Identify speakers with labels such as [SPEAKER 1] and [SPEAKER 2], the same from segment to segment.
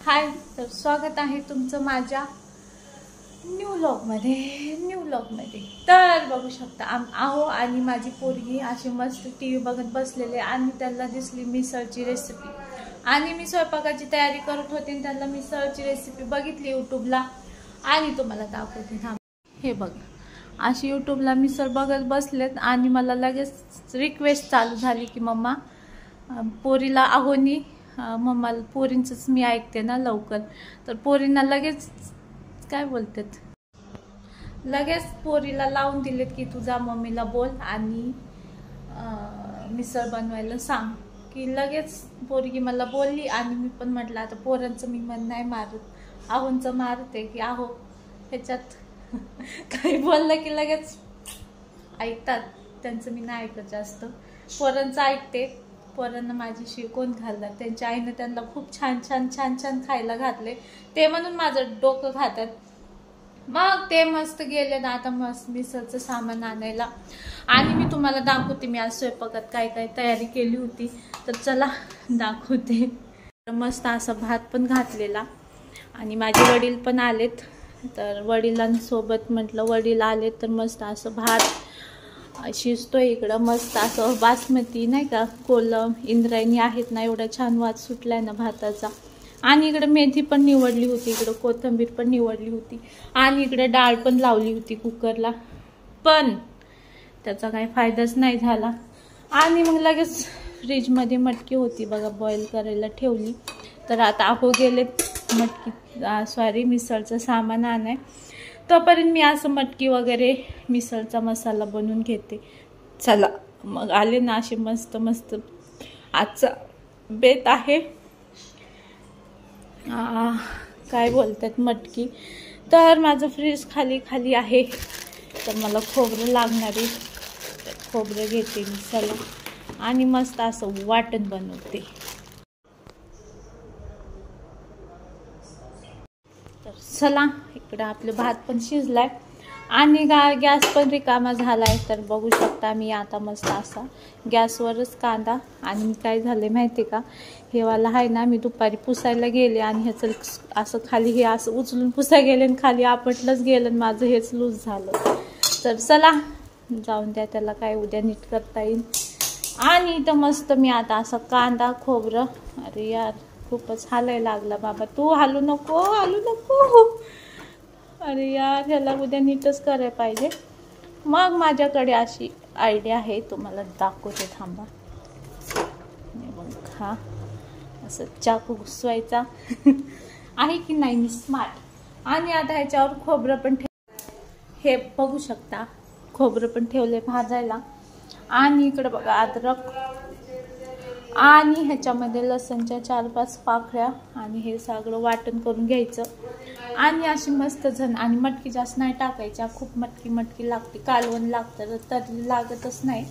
[SPEAKER 1] हाय, तर स्वागत आहे तुमचं माझ्या न्यू व्लॉगमध्ये। तर बघू शकता आहो आणि माझी पोरगी अशी मस्त टीव्ही बघत बसलेले आणि त्यांना दिसली मिसळची रेसिपी आणि मी स्वयंपाकाची तयारी करत होते आणि त्यांना मिसळची रेसिपी बघितली यूट्यूबला आणि तुम्हाला दाखवते। हे बघ, अशी यूट्यूबला मिसळ बघत बसलेत आणि मला लगेच रिक्वेस्ट चालू झाली की मम्मा पोरीला आहोनी मम्मा पोरींचंच मी ऐकते ना लवकर, तर पोरींना लगेच काय बोलतात, लगेच पोरीला लावून दिलेत की तुझा मम्मीला बोल आणि मिसळ बनवायला सांग, की लगेच पोरगी मला बोलली आणि मी पण म्हटलं आता पोरांचं मी मन नाही मारत, आहोंचं मारते की आहो ह्याच्यात काही बोललं की लगेच ऐकतात, त्यांचं मी नाही ऐकत जास्त, पोरांचं ऐकते। पोरांना माझी शिकवण घालतात, त्यांच्या आईने त्यांना खूप छान छान छान छान खायला घातले, ते म्हणून माझं डोकं खातात। मग ते मस्त गेले ना आता मस्त मिसळचं सामान आणायला आणि मी तुम्हाला दाखवते मी आज स्वयंपाकात काय काय तयारी केली होती, तर चला दाखवते। मस्त असा भात पण घातलेला आणि माझे वडील पण आलेत, तर वडिलांसोबत म्हटलं वडील आलेत तर मस्त असं भात शिजतोय इकडं, मस्त असं बासमती नाही का, कोलम इंद्रायणी आहेत ना, एवढा छान वास सुटलाय ना भाताचा। आणि इकडे मेथी पण निवडली होती, इकडे कोथिंबीर पण निवडली होती आणि इकडे डाळ पण लावली होती कुकरला, पण त्याचा काही फायदाच नाही झाला। आणि मग लगेच फ्रीजमध्ये मटकी होती बघा, बॉईल करायला ठेवली, तर आता आहो गेले मटकी मिसळचं सामान आणाय, तोपर्यंत मी असं मटकी वगैरे मिसळचा मसाला बनवून घेते। चला मग आले ना असे मस्त मस्त आजचा बेत आहे काय बोलतात मटकी, तर माझं फ्रीज खाली आहे, तर मला खोबरं लागणारी, खोबरं घेते मी चला आणि मस्त असं वाटण बनवते। तर चला इकडे आपलं भात पण शिजलाय आणि गॅस पण रिकामा झालाय, तर बघू शकता मी आता मस्त असा गॅसवरच कांदा, आणि काय झाले माहिती का, हे वाला आहे ना मी दुपारी पुसायला गेले आणि ह्याचं असं खाली हे असं उचलून पुसायला गेले आणि खाली आपटलंच गेलं, माझं हेच लूज झालं, तर चला जाऊन द्या, त्याला काय उद्या नीट करता येईल। आणि इथं मस्त मी आता असं कांदा खोबरं, अरे यार खूपच हालायला लागला बाबा, तू हालू नको, अरे यार ह्याला उद्या नीटच करायला पाहिजे। मग माझ्याकडे अशी आयडिया आहे, तुम्हाला दाखवते थांबा। हा असं चाकू घुसवायचा आहे की नाही मी स्मार्ट। आणि आता ह्याच्यावर खोबरं पण हे बघू शकता, खोबरं पण ठेवले भाजायला आणि इकडे बघा अद्रक आणि ह्याच्यामध्ये लसणच्या 4-5 पाकळ्या आणि हे सगळं वाटण करून घ्यायचं आणि अशी मस्त झण, आणि मटकी जास्त नाही टाकायच्या, खूप मटकी लागते, कालवण लागतं तर लागतच नाही,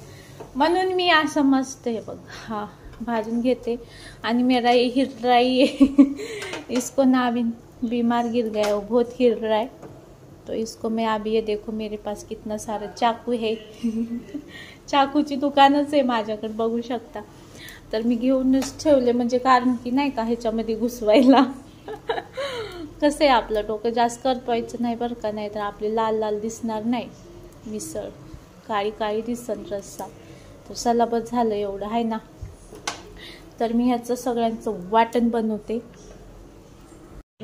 [SPEAKER 1] म्हणून मी असं मस्त हे बघ हा भाजून घेते। आणि मेरा ये हिर रहा है इसको ना अभी बीमार गिर गया, वो बहुत हिर रहा है, तो इसको मैं अभी ये देखो मेरे पास कितना सारा चाकू है चाकूची दुकानच आहे माझ्याकडे बघू शकता, तर मी घेऊनच ठेवले, म्हणजे कारण की नाही का ह्याच्यामध्ये घुसवायला कसं आहे आपलं डोकं जास्त करपवायचं नाही बरं का, नाही तर आपली लाल लाल दिसणार नाही मिसळ, काळी काळी दिसन रस्सा, तर सलाबत झालं एवढं आहे ना। तर मी ह्याचं सगळ्यांचं वाटण बनवते,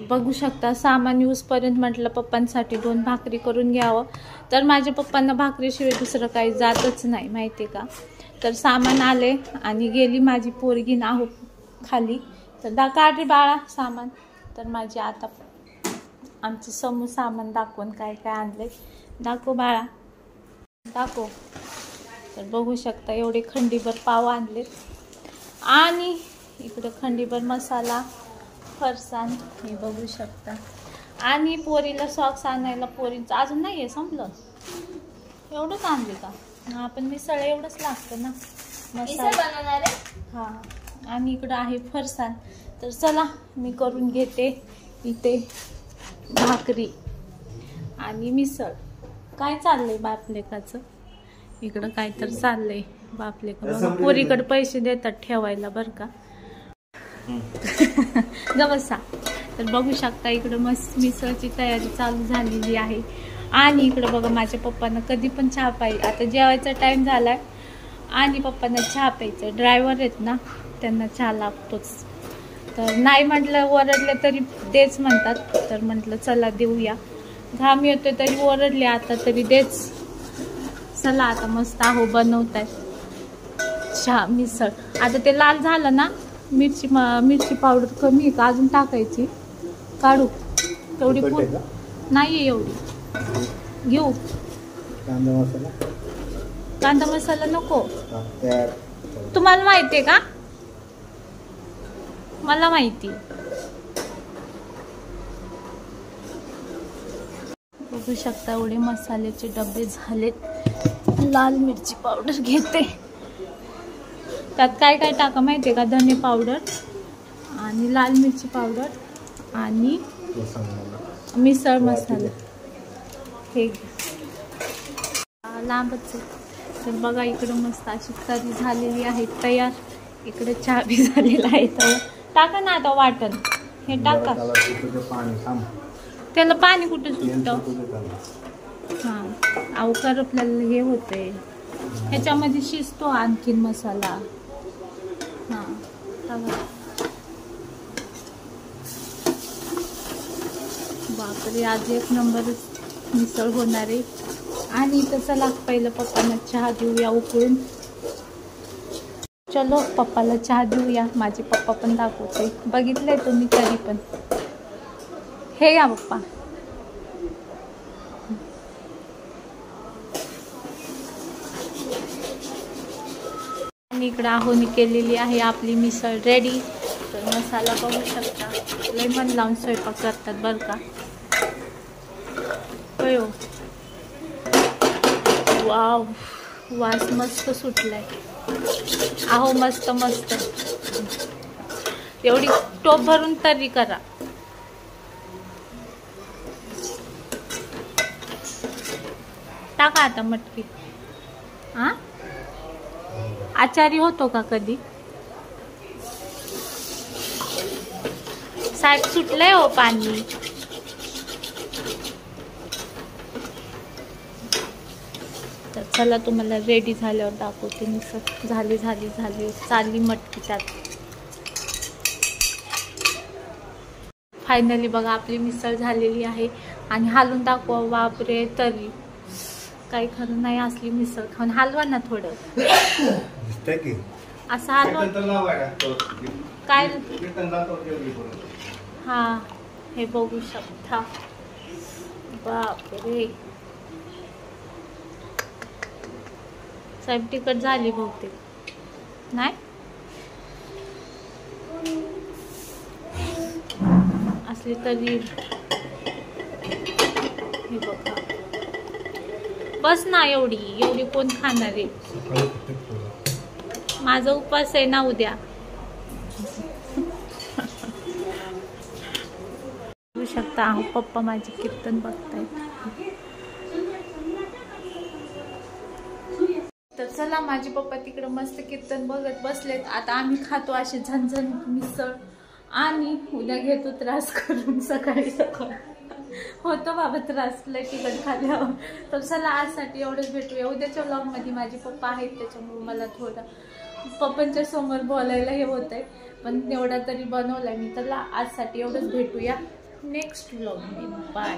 [SPEAKER 1] बघू शकता सामान यूज पर्यंत म्हटलं पप्पांसाठी 2 भाकरी करून घ्यावं, तर माझ्या पप्पांना भाकरीशिवाय दुसरं काही जातच नाही माहिती का, तर सामान आले आणि गेली माझी पोरगी ना हो खाली, तर काढ बाळा सामान, तर माझी आता आमचं समूह सामान दाखवून काय काय आणले, दाखव बाळा दाखव, तर बघू शकता एवढे खंडीभर पाव आणलेत आणि इकडे खंडीभर मसाला फरसाण हे बघू शकता, आणि पोरीला सॉक्स आणायला, पोरींचं अजून नाही आहे संपलं, एवढंच आणले का, आपण मिसळ एवढंच लागतं ना मसाला बनवणार आहे हा, आणि इकडं आहे फरसाण, तर चला मी करून घेते इथे भाकरी आणि मिसळ। काय चाललंय बापलेकाचं, इकडं काय तर चाललंय बापलेका, पोरीकडे पैसे देतात ठेवायला बरं का ग बसा, तर बघू शकता इकडं मस्त मिसळची तयारी चालू झालेली आहे. आणि इकडं बघा माझ्या पप्पांना कधी पण चहा पाहिजे. आता जेवायचा टाइम झालाय आणि पप्पांना चहा प्यायचं. ड्रायव्हर आहेत ना, त्यांना चहा लागतोच. तर नाही म्हटलं ओरडले तरी देच म्हणतात. तर म्हटलं चला देऊया. घाम येतोय तरी ओरडले आता तरी देच. चला आता मस्त आहो बनवताय चहा मिसळ. आता ते लाल झालं ना, मिरची पावडर कमी आहे का अजून टाकायची? काढू तेवढी नाहीये एवढी घेऊ. कांदा मसाला नको तुम्हाला माहितीये का? मला माहिती. बघू शकता एवढे मसाल्याचे डबे झालेत. लाल मिरची पावडर घेते. त्यात काय काय टाका माहितीये का? धने पावडर आणि लाल मिरची पावडर आणि मिसळ मसाला. हे लांबच आहे. तर बघा इकडं मस्त अशी तरी झालेली आहे तयार. इकडे चहा बी झालेला आहे. तर टाका ना आता वाटण. हे टाका. त्याला पाणी कुठे सुटतं? हा अहो करपल्याला हे होतंय. ह्याच्यामध्ये शिजतो आणखीन मसाला. हा बापरे आज एक नंबर मिसळ होणार आहे. आणि इथं चला पहिलं पप्पांना चहा देऊया उकळून. चलो पप्पाला चहा देऊया. माझे पप्पा पण दाखवते. बघितलंय तुम्ही कधी पण. हे या पप्पा. आणि इकडं आहोनी केलेली आहे आपली मिसळ रेडी. तर मसाला बघू शकता. लय मन लावून स्वयंपाक करतात बरं का. हो वाव वास मस्त सुटलाय. आहो मस्त मस्त. एवढी टोप भरून तरी करा. टाका आता मटकी. हा आचारी होतो का कधी? साहेब सुटलंय हो पाणी. तर चला तुम्हाला रेडी झाल्यावर दाखवते मिसळ. झाली चालली मटकी त्यात. फायनली बघा आपली मिसळ झालेली आहे. आणि हालून दाखवा. बापरे तरी काही खरं नाही असली मिसळ खाऊन. हलवा ना थोडं. असं हलवा काय. हा हे बघू शकता. बापरे साहेब तिखट झाली बहुतेक. नाही असली तरी हे बघा. बस ना एवढी कोण खाणार आहे? माझा उपवास आहे ना उद्या. बघू शकता अहो पप्पा माझे कीर्तन बघतायत. तर चला माझे पप्पा तिकडे मस्त कीर्तन बघत बसलेत. आता आम्ही खातो अशी झणझण मिसळ. आणि उद्या घेतो त्रास करून सकाळी होतो बाबा त्रास लय तिखट खाल्यावर. तर चला आजसाठी एवढंच. भेटूया उद्याच्या व्लॉग मध्ये. माझे पप्पा आहेत त्याच्यामुळे मला थोडं पप्पांच्या समोर बोलायला हे होत आहे. पण एवढा तरी बनवलाय मी. तर आजसाठी एवढंच. भेटूया नेक्स्ट व्लॉग मध्ये. बाय.